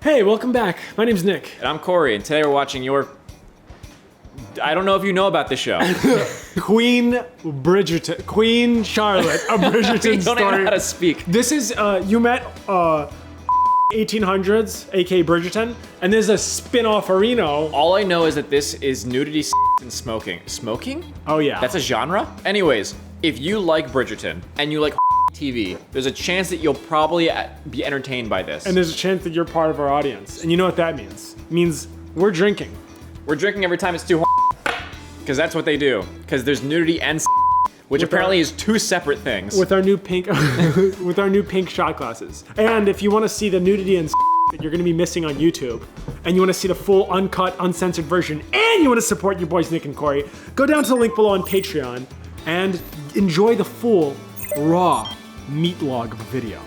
Hey, welcome back. My name's Nick. And I'm Corey, and today we're watching your... I don't know if you know about this show. Queen Bridgerton. Queen Charlotte, a Bridgerton You don't even know how to speak. This is, you met 1800s, aka Bridgerton, and there's a spin-off Reno. All I know is that this is nudity, and smoking. Smoking? Oh yeah. That's a genre? Anyways, if you like Bridgerton, and you like TV, there's a chance that you'll probably be entertained by this. And there's a chance that you're part of our audience. And you know what that means? It means we're drinking. We're drinking every time it's too because that's what they do. Because there's nudity and which apparently is two separate things. With our new pink, with our new pink shot glasses. And if you want to see the nudity and that you're gonna be missing on YouTube, and you want to see the full uncut, uncensored version, and you want to support your boys Nick and Corey, go down to the link below on Patreon and enjoy the full, raw meat log video.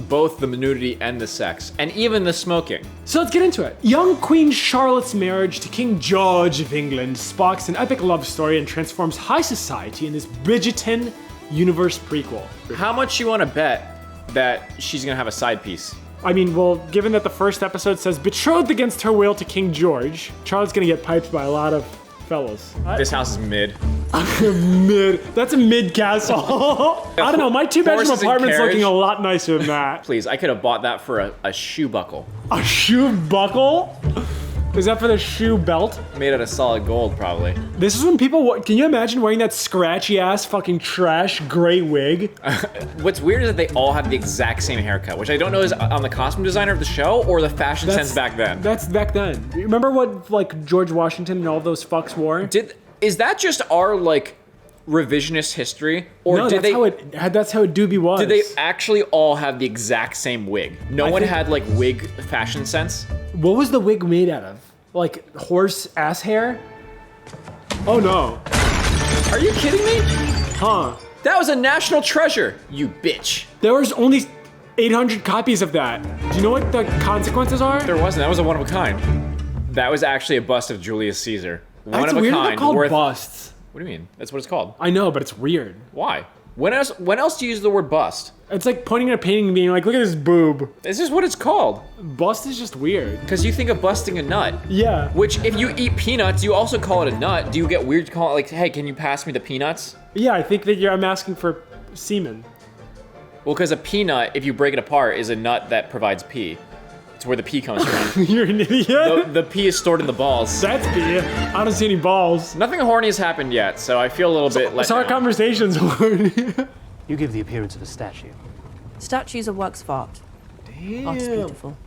Both the nudity and the sex, and even the smoking. So let's get into it. Young Queen Charlotte's marriage to King George of England sparks an epic love story and transforms high society in this Bridgerton universe prequel. How much you want to bet that she's gonna have a side piece? I mean, well, given that the first episode says betrothed against her will to King George, Charlotte's gonna get piped by a lot of fellas. This house is mid. Mid. That's a mid castle. I don't know, my two-bedroom Horses and apartment's carriage. looking a lot nicer than that. Please, I could have bought that for a shoe buckle. A shoe buckle? Is that for the shoe belt? Made out of solid gold, probably. This is when people, can you imagine wearing that scratchy ass fucking trash gray wig? What's weird is that they all have the exact same haircut, which I don't know is on the costume designer of the show or the fashion sense back then. That's back then. Remember what like George Washington and all those fucks wore? Is that just our like revisionist history, or No, did that's how it doobie was. Did they actually all have the exact same wig? No one had like wig fashion sense. What was the wig made out of? Like horse ass hair? Oh no. Are you kidding me? Huh. That was a national treasure, you bitch. There was only 800 copies of that. Do you know what the consequences are? There wasn't. That was a one of a kind. That was actually a bust of Julius Caesar. One That's of a weird kind. they're called Worth... busts. What do you mean? That's what it's called. I know, but it's weird. Why? When else do you use the word bust? It's like pointing at a painting and being like, look at this boob. This is what it's called. Bust is just weird. Because you think of busting a nut. Yeah. Which, if you eat peanuts, you also call it a nut. Do you get weird to call it like, hey, can you pass me the peanuts? Yeah, I think that I'm asking for semen. Well, because a peanut, if you break it apart, is a nut that provides pee. It's where the pee comes from. You're an idiot. The pee is stored in the balls. That's pee. I don't see any balls. Nothing horny has happened yet, so I feel a little bit let It's our down. conversations. You give the appearance of a statue. Statues are works of art. Art is beautiful.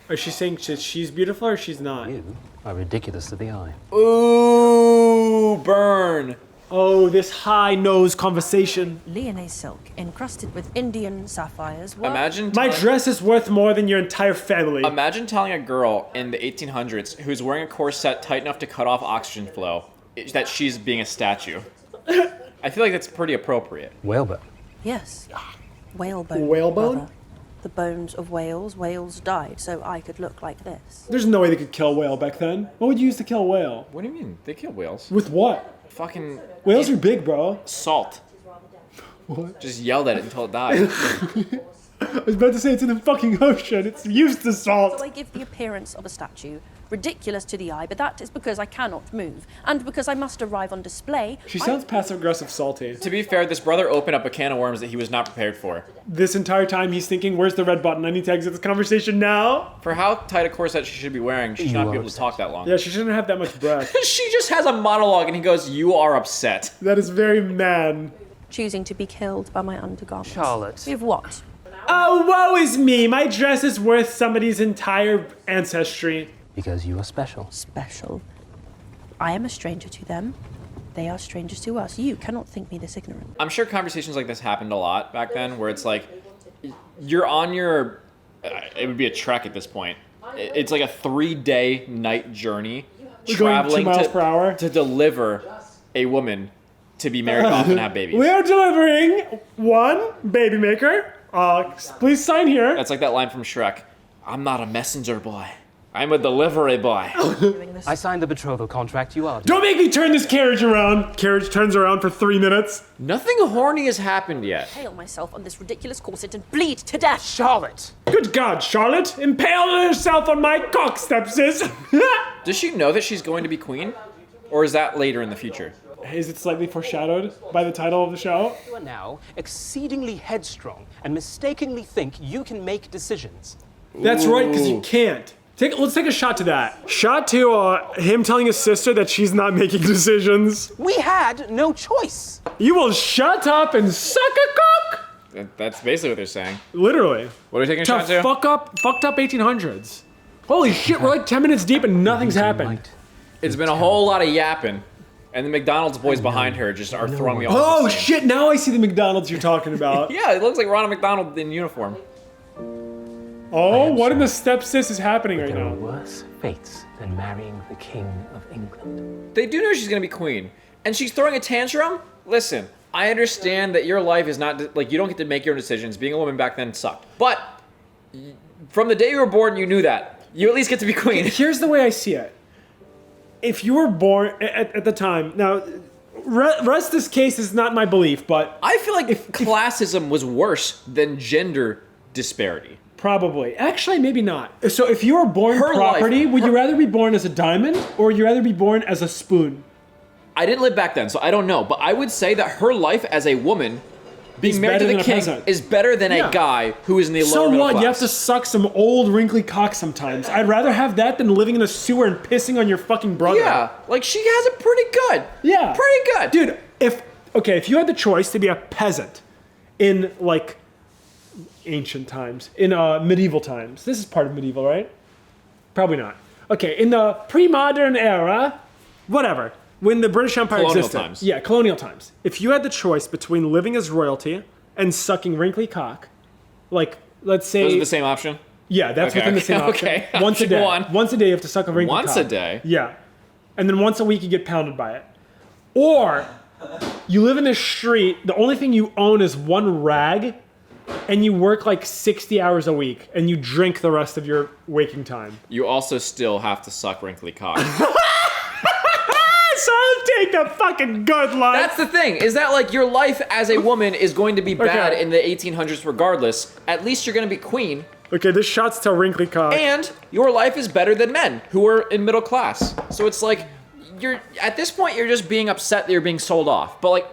Is she saying she's beautiful or she's not? You are ridiculous to the eye. Ooh, burn. Oh, this high nose conversation. Lyonnais silk, encrusted with Indian sapphires. Imagine My dress is worth more than your entire family. Imagine telling a girl in the 1800s who's wearing a corset tight enough to cut off oxygen flow that she's being a statue. I feel like that's pretty appropriate. Whalebone. Yes. Whalebone. Whalebone? brother. The bones of whales. Whales died, so I could look like this. There's no way they could kill a whale back then. What would you use to kill a whale? What do you mean? They kill whales. With what? Fucking Whales are big, bro. salt. What? Just yelled at it until it died. I was about to say it's in the fucking ocean. It's used to salt. So I give the appearance of a statue, ridiculous to the eye, but that is because I cannot move, and because I must arrive on display. She sounds passive-aggressive salty. To be fair, this brother opened up a can of worms that he was not prepared for. This entire time he's thinking, where's the red button? I need to exit this conversation now. For how tight a corset she should be wearing, she should not be able to talk that long. Yeah, she shouldn't have that much breath. She just has a monologue and he goes, "You are upset." That is very man. Choosing to be killed by my undergarments. Charlotte. With what? Oh, woe is me. My dress is worth somebody's entire ancestry. Because you are special. Special. I am a stranger to them. They are strangers to us. You cannot think me this ignorant. I'm sure conversations like this happened a lot back then, where it's like, you're on your, it would be a trek at this point. It's like a 3-day night journey, We're going traveling 2 miles per hour. to deliver a woman to be married off and have babies. We are delivering one baby maker. Please sign here. That's like that line from Shrek. I'm not a messenger boy. I'm a delivery boy. doing this. I signed the betrothal contract. You are. Don't make me turn this carriage around. Carriage turns around for 3 minutes. Nothing horny has happened yet. Impale myself on this ridiculous corset and bleed to death. Charlotte! Good God, Charlotte, impale yourself on my cock, stepsis. Does she know that she's going to be queen? Or is that later in the future? Is it slightly foreshadowed by the title of the show? You are now exceedingly headstrong and mistakenly think you can make decisions. That's right, because you can't. Let's take a shot to that. Shot to him telling his sister that she's not making decisions. We had no choice. You will shut up and suck a cock. That's basically what they're saying. Literally. What are we taking a shot to? Fucked up 1800s. Holy shit, we're like 10 minutes deep and nothing's happened. It's been a whole lot of yapping. And the McDonald's boys behind her just are throwing me off. Oh shit, now I see the McDonald's you're talking about. Yeah, it looks like Ronald McDonald in uniform. Oh, what in the stepsis is happening right There are now? worse fates than marrying the King of England. They do know she's gonna be queen. And she's throwing a tantrum? Listen, I understand that your life is not, like, you don't get to make your own decisions. Being a woman back then sucked. But, from the day you were born, you knew that. You at least get to be queen. Here's the way I see it. If you were born at the time, now, rest this case is not my belief, but I feel like classism was worse than gender disparity. probably. Actually, maybe not. So if you were born Her property, life- would you rather be born as a diamond or would you rather be born as a spoon? I didn't live back then, so I don't know. But I would say that her life as a woman, being Is married better to than the a king, peasant. is better than Yeah. a guy who is in the So lower middle what? class. You have to suck some old wrinkly cock sometimes. I'd rather have that than living in a sewer and pissing on your fucking brother. Yeah, like she has it pretty good. Yeah. Pretty good. Dude, if you had the choice to be a peasant in like ancient times, in medieval times. This is part of medieval, right? Probably not. Okay, in the pre-modern era, whatever. When the British Empire Colonial existed. times. Yeah, colonial times. If you had the choice between living as royalty and sucking wrinkly cock, like let's say Those are the same option? yeah, that's Okay, within the okay, same option. okay. Once a Option day. one. Once a day you have to suck a wrinkly Once cock. a day? Yeah. And then once a week you get pounded by it. Or you live in the street, the only thing you own is one rag, and you work like 60 hours a week, and you drink the rest of your waking time. You also still have to suck wrinkly cock. So I'll take the fucking good life. That's the thing, is that like your life as a woman is going to be bad Okay. in the 1800s regardless. At least you're going to be queen. Okay, this shot's to wrinkly cock. And your life is better than men who are in middle class. So it's like, you're at this point, you're just being upset that you're being sold off. But like,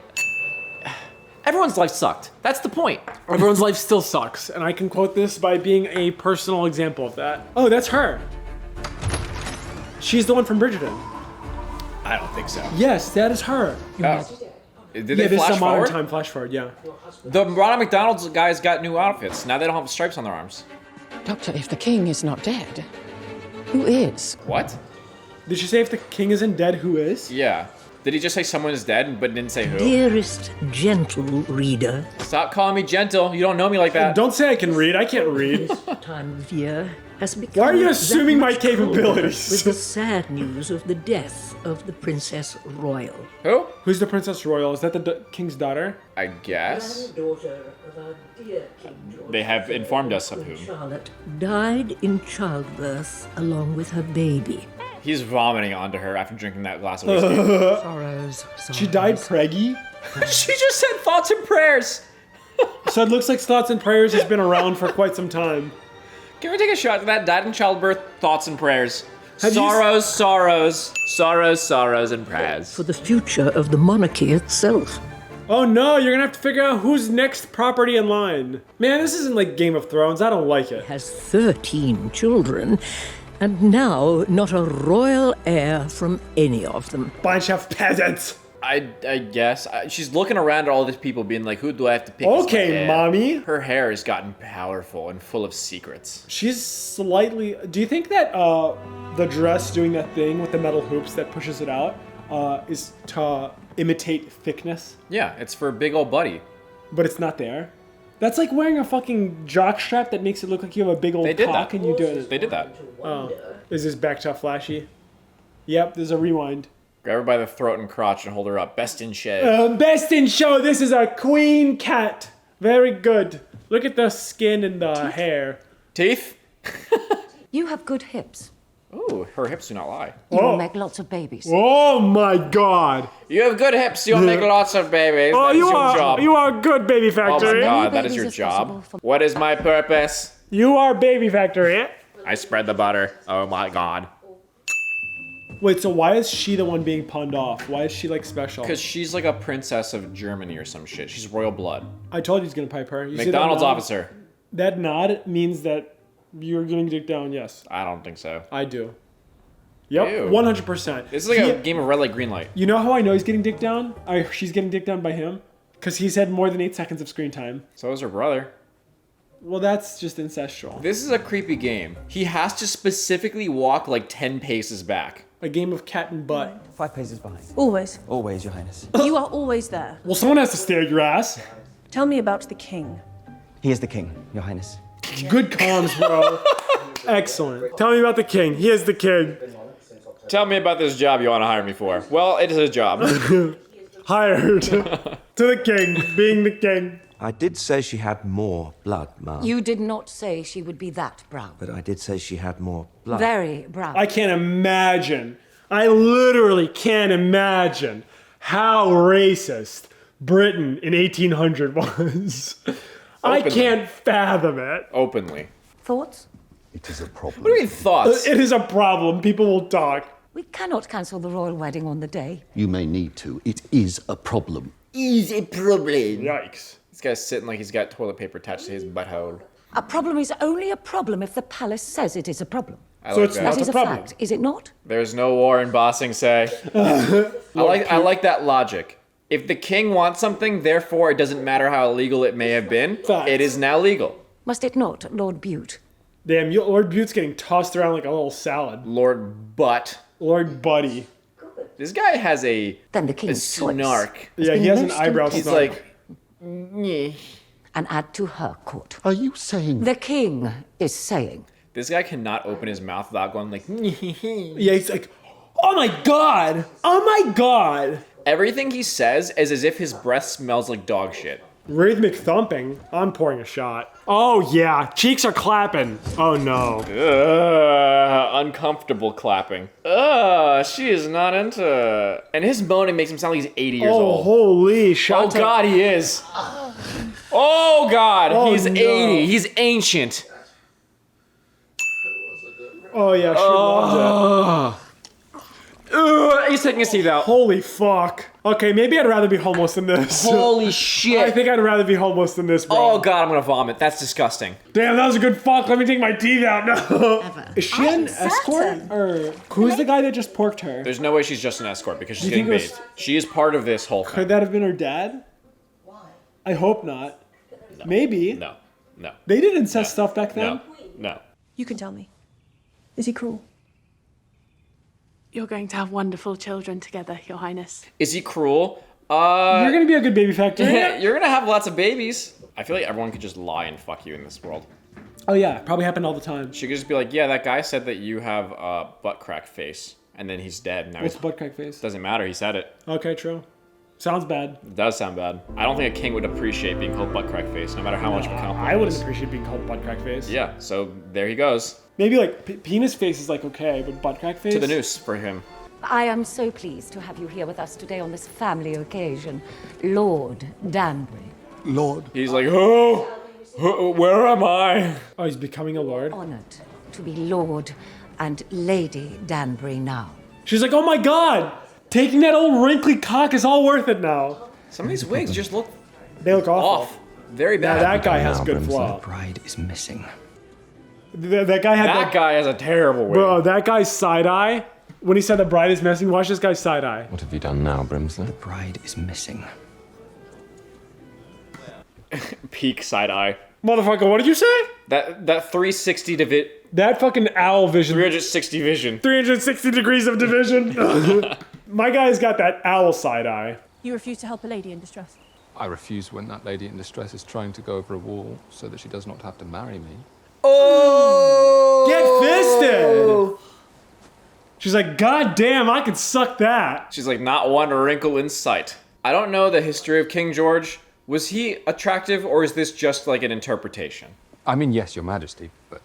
everyone's life sucked. That's the point. Everyone's life still sucks, and I can quote this by being a personal example of that. Oh, that's her. She's the one from Bridgerton. I don't think so. Yes, that is her. Oh. Did Yeah, they this is flash a modern forward? time flash forward, yeah. The Ronald McDonald's guys got new outfits. Now they don't have stripes on their arms. Doctor, if the king is not dead, who is? What? Did she say if the king isn't dead, who is? Yeah. Did he just say someone is dead but didn't say who? Dearest gentle reader, Stop calling me gentle. You don't know me like that. Don't say I can read. I can't read. time of year has become. Why are you that assuming my much colder capabilities? With the sad news of the death of the Princess Royal. Who? Who's the Princess Royal? Is that the king's daughter? I guess. Daughter of our dear King George. They have informed us of whom. Charlotte died in childbirth along with her baby. He's vomiting onto her after drinking that glass of whiskey. Sorrows. She died preggy? She just said thoughts and prayers. So it looks like Thoughts and Prayers has been around for quite some time. Can we take a shot at that? Died in childbirth, thoughts and prayers. Have you Sorrows, sorrows, sorrows, sorrows, and prayers. For the future of the monarchy itself. Oh no, you're gonna have to figure out who's next property in line. Man, this isn't like Game of Thrones. I don't like it. Has 13 children, and now not a royal heir from any of them. Bunch of peasants. I guess. She's looking around at all these people being like, who do I have to pick as my Okay, heir? mommy. Her hair has gotten powerful and full of secrets. She's slightly. Do you think that the dress doing that thing with the metal hoops that pushes it out is to imitate thickness? Yeah, it's for big old buddy. But it's not there. That's like wearing a fucking jock strap that makes it look like you have a big old They did cock that. and you do it. They did that. Oh, is this back to flashy? Yep, there's a rewind. Grab her by the throat and crotch and hold her up. Best in shed. Best in show. This is a queen cat. Very good. Look at the skin and the hair. Teeth? You have good hips. Ooh, her hips do not lie. You will make lots of babies. Oh my god. You have good hips, you'll make lots of babies. Oh, That's your job. you are good, Baby Oh Factory. my god, that babies is your as job. possible for- What is my purpose? You are Baby Factory. I spread the butter. Oh my god. Wait, so why is she the one being punned off? Why is she like special? Because she's like a princess of Germany or some shit. She's royal blood. I told you he's gonna pipe her. You see that McDonald's nod? officer. That nod means that you're getting dick down. Yes, I don't think so. I do. Yep, Ew. 100%. This is like a game of red light, green light. You know how I know he's getting dick down? She's getting dick down by him? Because he's had more than 8 seconds of screen time. So is her brother. Well, that's just incestual. This is a creepy game. He has to specifically walk like 10 paces back. A game of cat and butt. 5 paces behind. Always. Always, Your Highness. You are always there. Well, someone has to stare at your ass. Tell me about the king. He is the king, Your Highness. Good comms, bro. Excellent. Tell me about the king. He is the king. Tell me about this job you want to hire me for. Well, it is a job. Hired. To the king. Being the king. I did say she had more blood, Ma'am. You did not say she would be that brown. But I did say she had more blood. Very brown. I can't imagine. I literally can't imagine how racist Britain in 1800 was. I Openly. can't fathom it. Openly. Thoughts? It is a problem. What do you mean thoughts? It is a problem. People will talk. We cannot cancel the royal wedding on the day. You may need to. It is a problem. Yikes. This guy's sitting like he's got toilet paper attached to his butthole. A problem is only a problem if the palace says it is a problem. I So like it's that. not That is a a problem. fact, is it not? There's no war in Bossing Say. I like that logic. If the king wants something, therefore it doesn't matter how illegal it may have been, Facts. it is now legal. Must it not, Lord Bute? Damn, Lord Bute's getting tossed around like a little salad. Lord Butt. Lord Buddy. This guy has a Then the king's snark. choice. Yeah, been he has an most eyebrow He's snark. like, "Nyeh." And add to her court. Are you saying The king is saying. This guy cannot open his mouth without going like, "Nyeh." Yeah, he's like, oh my god. Oh my god. Everything he says is as if his breath smells like dog shit. Rhythmic thumping. I'm pouring a shot. Oh yeah, cheeks are clapping. Oh no. Uncomfortable clapping. She is not into. And his moaning makes him sound like he's 80 years Oh old. holy Oh shot. god, he is. Oh god, Oh, he's no. 80. He's ancient. Oh yeah, she loves it. He's taking his teeth out. Holy fuck. Okay, maybe I'd rather be homeless than this. Holy I shit. think I'd rather be homeless than this, bro. Oh god, I'm gonna vomit. That's disgusting. Damn, that was a good fuck. Let me take my teeth out. No. Is she I'm an escort? certain. Or who's the guy that just porked her? There's no way she's just an escort because she's You getting think it bathed. was- She is part of this whole Could thing. that have been her dad? Why? I hope not. Maybe. No. No. They did incest stuff back then. No. No. You can tell me. Is he cruel? You're going to have wonderful children together, Your Highness. Is he cruel? You're gonna be a good baby factory. You're gonna have lots of babies. I feel like everyone could just lie and fuck you in this world. Oh yeah, probably happened all the time. She could just be like, yeah, that guy said that you have a butt crack face. And then he's dead. Now What's he's... butt crack face? Doesn't matter, he said it. Okay, true. Sounds bad. It does sound bad. I don't think a king would appreciate being called butt crack face, no matter how much of a compliment I it wouldn't is. appreciate being called butt crack face. Yeah, so there he goes. Maybe like penis face is like okay, but butt crack face. To the noose for him. I am so pleased to have you here with us today on this family occasion, Lord Danbury. Lord? He's like, oh, where am I? Oh, he's becoming a lord. Honored to be Lord and Lady Danbury now. She's like, oh my god, taking that old wrinkly cock is all worth it now. Some of these wigs just look They look awful. off. Very Now bad. that guy has Now, good Brimsley, flaw. The bride is missing. That guy had That guy has a terrible wig. Bro, that guy's side eye. When he said the bride is missing, watch this guy's side eye. What have you done now, Brimsley? The bride is missing. Peak side eye. Motherfucker, what did you say? That 360 That fucking owl vision. 360 vision. 360 degrees of division. My guy's got that owl side eye. You refuse to help a lady in distress. I refuse when that lady in distress is trying to go over a wall so that she does not have to marry me. Oh! Get fisted! She's like, God damn, I could suck that. She's like, not one wrinkle in sight. I don't know the history of King George. Was he attractive, or is this just like an interpretation? I mean, yes, Your Majesty, but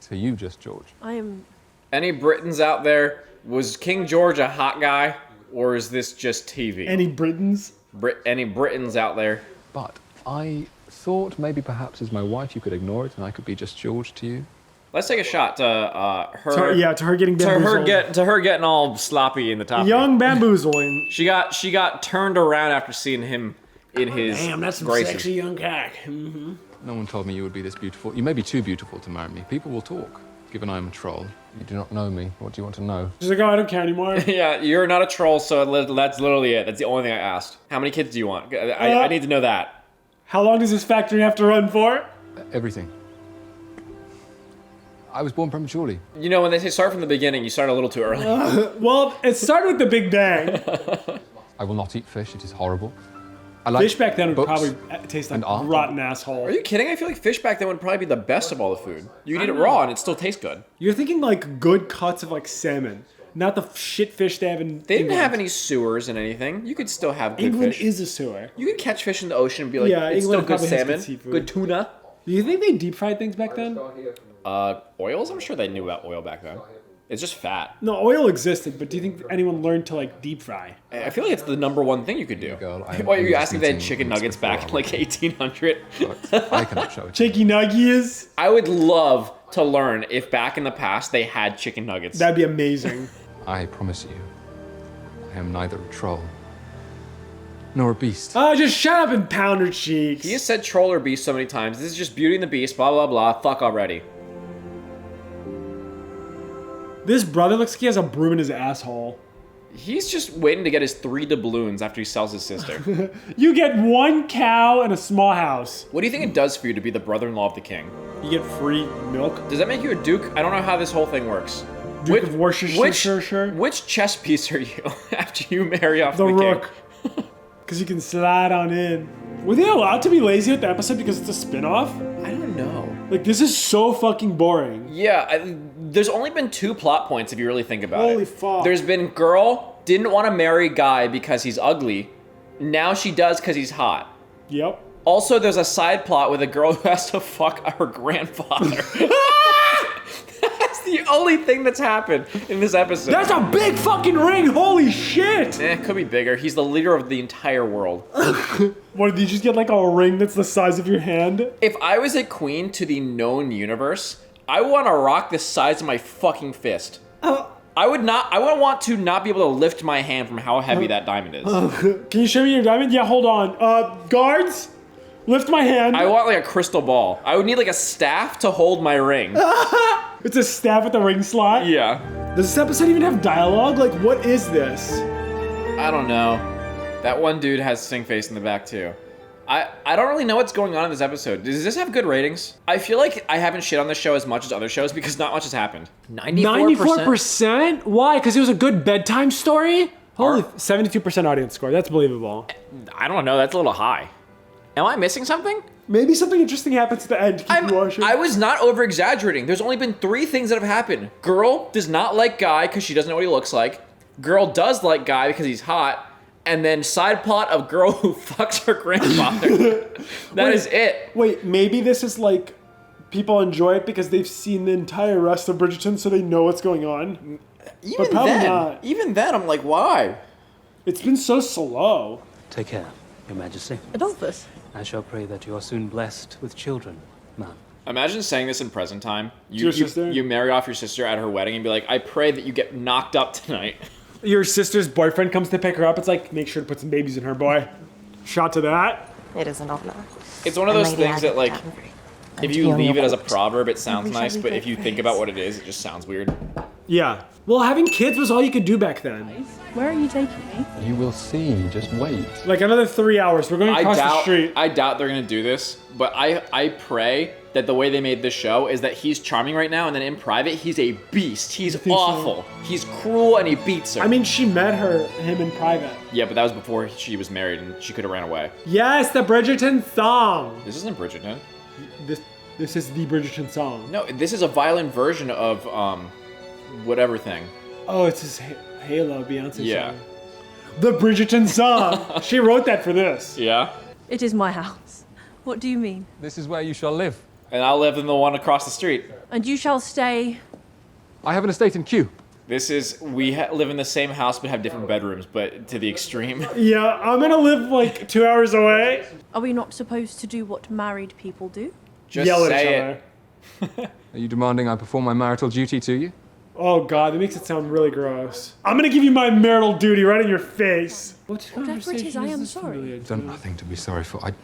to you, just George. I am Any Britons out there? Was King George a hot guy, or is this just TV? Any Britons? Any Britons out there? But I thought maybe perhaps as my wife you could ignore it and I could be just George to you. Let's take a shot to her. To her getting bamboozled. To her getting all sloppy in the top. Young bamboozling. She got turned around after seeing him in his Damn, that's some graces. sexy young cock. Mm-hmm. No one told me you would be this beautiful. You may be too beautiful to marry me. People will talk, given I am a troll. You do not know me. What do you want to know? She's like, oh, I don't care anymore. Yeah, you're not a troll, so that's literally it. That's the only thing I asked. How many kids do you want? I need to know that. How long does this factory have to run for? Everything. I was born prematurely. You know, when they say start from the beginning, you start a little too early. Well, it started with the Big Bang. I will not eat fish. It is horrible. Fish back then would books probably taste like and rotten asshole. Are you kidding? I feel like fish back then would probably be the best of all the food. You can eat it raw and it still tastes good. You're thinking like good cuts of like salmon, not the shit fish they have in They didn't England. have any sewers and anything. You could still have good England fish. is a sewer. You could catch fish in the ocean and be like, Yeah, it's England still good probably has salmon, good seafood. good tuna. Do you think they deep fried things back then? Oils? I'm sure they knew about oil back then. It's just fat. No, oil existed, but do you think anyone learned to like deep fry? I feel like it's the number one thing you could do. Girl, Why are you asking if they had chicken nuggets back in like 1800? I cannot show it. Chicken nuggies? I would love to learn if back in the past they had chicken nuggets. That'd be amazing. I promise you, I am neither a troll nor a beast. Oh, just shut up and pound her cheeks. He has said troll or beast so many times. This is just Beauty and the Beast, blah, blah, blah. Fuck already. This brother looks like he has a broom in his asshole. He's just waiting to get his 3 doubloons after he sells his sister. You get 1 cow and a small house. What do you think it does for you to be the brother-in-law of the king? You get free milk. Does that make you a duke? I don't know how this whole thing works. Duke of Worcestershire. Which chess piece are you after you marry off The the rook. king? Because you can slide on in. Were they allowed to be lazy with the episode because it's a spin-off? I don't know. Like, this is so fucking boring. Yeah, there's only been 2 plot points if you really think about it. Holy fuck. There's been girl didn't want to marry guy because he's ugly. Now she does because he's hot. Yep. Also, there's a side plot with a girl who has to fuck her grandfather. That's the only thing that's happened in this episode. That's a big fucking ring! Holy shit! It could be bigger. He's the leader of the entire world. What, did you just get like a ring that's the size of your hand? If I was a queen to the known universe, I want a rock the size of my fucking fist. I would want to not be able to lift my hand from how heavy that diamond is. Can you show me your diamond? Yeah, hold on. Guards, lift my hand. I want like a crystal ball. I would need like a staff to hold my ring. It's a staff at the ring slot? Yeah. Does this episode even have dialogue? Like, what is this? I don't know. That one dude has sing face in the back too. I don't really know what's going on in this episode. Does this have good ratings? I feel like I haven't shit on this show as much as other shows because not much has happened. 94%? Why? Because it was a good bedtime story? Holy, 72% audience score. That's believable. I don't know. That's a little high. Am I missing something? Maybe something interesting happens at the end to keep you watching. I was not over-exaggerating. There's only been 3 things that have happened. Girl does not like guy because she doesn't know what he looks like. Girl does like guy because he's hot. And then side plot of girl who fucks her grandfather. That is it. Wait, maybe this is like people enjoy it because they've seen the entire rest of Bridgerton, so they know what's going on. But probably not. Even then, I'm like, why? It's been so slow. Take care, Your Majesty. Adolphus. I shall pray that you are soon blessed with children, ma'am. Imagine saying this in present time. Your sister? You marry off your sister at her wedding and be like, I pray that you get knocked up tonight. Your sister's boyfriend comes to pick her up. It's like, make sure to put some babies in her, boy. Shot to that. It is an honor. It's one of those things that, like, if you leave it as a proverb, it sounds nice, but if you think about what it is, it just sounds weird. Yeah. Well, having kids was all you could do back then. Where are you taking me? You will see. Just wait. Like another 3 hours. We're going across the street. I doubt they're gonna do this, but I pray that the way they made this show is that he's charming right now, and then in private he's a beast. He's awful. So? He's cruel, and he beats her. I mean, she met him in private. Yeah, but that was before she was married, and she could have ran away. Yes, the Bridgerton song. This isn't Bridgerton. This is the Bridgerton song. No, this is a violin version of whatever thing. Oh, it's his Halo Beyonce song. The Bridgerton song. She wrote that for this. Yeah. It is my house. What do you mean? This is where you shall live. And I'll live in the one across the street. And you shall stay I have an estate in Kew. This is, we live in the same house but have different bedrooms, but to the extreme. Yeah, I'm gonna live like 2 hours away. Are we not supposed to do what married people do? Just Yell at say each other. Are you demanding I perform my marital duty to you? Oh god, that makes it sound really gross. I'm gonna give you my marital duty right in your face. Whatever it is, I am sorry. I've done nothing to be sorry for. I'm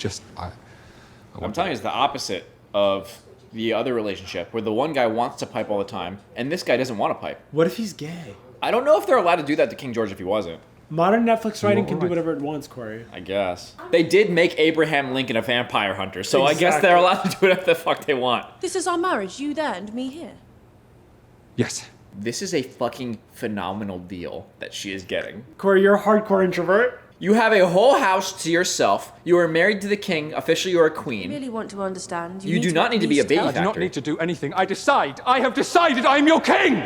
telling you, it's the opposite of the other relationship, where the one guy wants to pipe all the time, and this guy doesn't want to pipe. What if he's gay? I don't know if they're allowed to do that to King George if he wasn't. Modern Netflix writing can do whatever it wants, Corey. I guess. They did make Abraham Lincoln a vampire hunter, so I guess Exactly. they're allowed to do whatever the fuck they want. This is our marriage, you there and me here. Yes. This is a fucking phenomenal deal that she is getting. Corey, you're a hardcore introvert. You have a whole house to yourself. You are married to the king. Officially, you're a queen. I really want to understand. You do not need to be a baby I do not factory. need to do anything. I have decided I am your king!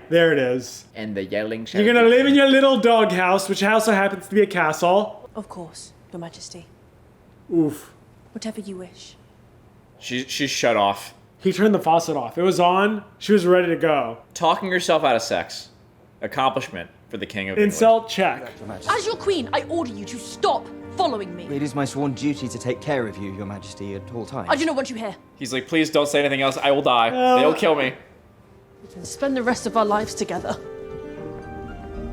There it is. And the yelling. You're gonna live in your little dog house, which also happens to be a castle. Of course, Your Majesty. Oof. Whatever you wish. She's shut off. He turned the faucet off. It was on. She was ready to go. Talking yourself out of sex. Accomplishment for the king of Insult check. As your queen, I order you to stop following me. It is my sworn duty to take care of you, Your Majesty, at all times. I do not want you here. He's like, please don't say anything else. I will die. They'll kill me. Spend the rest of our lives together.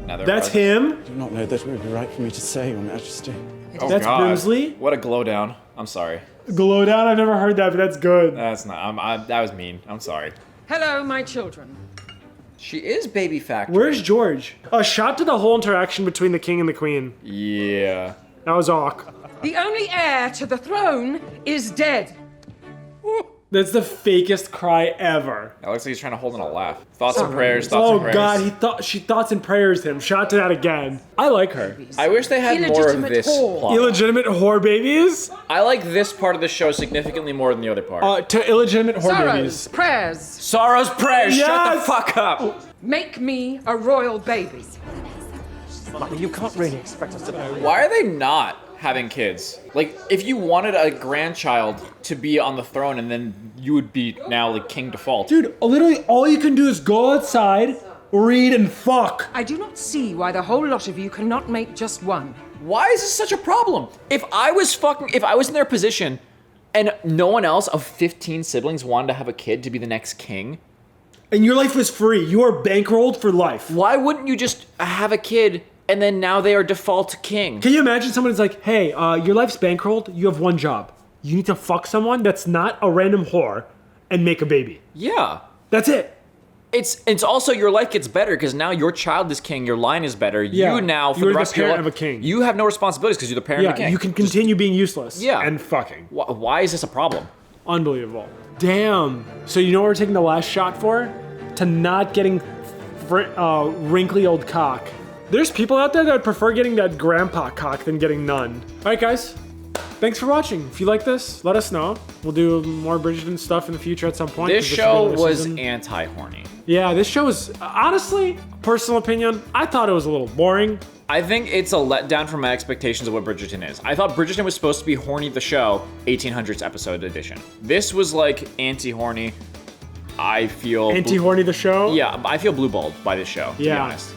Now they're That's present. him. I do not know that it would be right for me to say, Your Majesty. Oh, That's God. Brimsley. What a glow down. I'm sorry. Glow down. I've never heard that, but that's good. That's not. That was mean. I'm sorry. Hello, my children. She is baby factory. Where's George? A shot to the whole interaction between the king and the queen. Yeah. That was awk. The only heir to the throne is dead. That's the fakest cry ever. That looks like he's trying to hold in a laugh. Thoughts and prayers. Thoughts Oh and prayers. god, she thoughts and prayers him. Shot to that again. I like her. I wish they had more of this plot. Illegitimate whore babies? I like this part of the show significantly more than the other part. To illegitimate whore babies. Sorrows, prayers. Sorrow's prayers. Shut the Yes! fuck up. Make me a royal baby. You can't really expect us to know. Why are they not having kids? Like, if you wanted a grandchild to be on the throne, and then you would be now like king default. Dude, literally all you can do is go outside, read, and fuck. I do not see why the whole lot of you cannot make just one. Why is this such a problem? If I was in their position, and no one else of 15 siblings wanted to have a kid to be the next king, and your life was free, you are bankrolled for life. Why wouldn't you just have a kid? And then now they are default king. Can you imagine someone's like, hey, your life's bankrolled, you have one job. You need to fuck someone that's not a random whore and make a baby. Yeah. That's it. It's also your life gets better because now your child is king, your line is better. Yeah. You now, for You're the rest the parent of your life, of a king. You have no responsibilities because you're the parent of a Yeah, king. you can continue being useless. Yeah. And fucking. Why is this a problem? Unbelievable. Damn. So you know what we're taking the last shot for? To not getting wrinkly old cock. There's people out there that would prefer getting that grandpa cock than getting none. All right, guys. Thanks for watching. If you like this, let us know. We'll do more Bridgerton stuff in the future at some point. This 'cause show another was season. anti-horny. Yeah, this show is, honestly, personal opinion, I thought it was a little boring. I think it's a letdown from my expectations of what Bridgerton is. I thought Bridgerton was supposed to be Horny the Show, 1800s episode edition. This was like anti-horny. I feel... Anti-horny the show? Yeah, I feel blue-balled by this show, to be honest.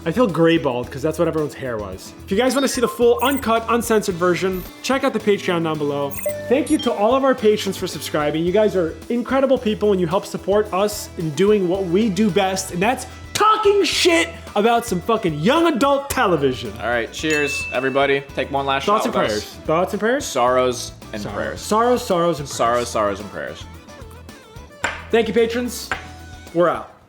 I feel gray bald because that's what everyone's hair was. If you guys want to see the full uncut, uncensored version, check out the Patreon down below. Thank you to all of our patrons for subscribing. You guys are incredible people and you help support us in doing what we do best, and that's talking shit about some fucking young adult television. All right, cheers, everybody. Take one last Thoughts shot and with prayers. us. Thoughts and prayers? Sorrows and prayers. Sorrows, sorrows, and prayers. Sorrows and prayers. Thank you, patrons. We're out.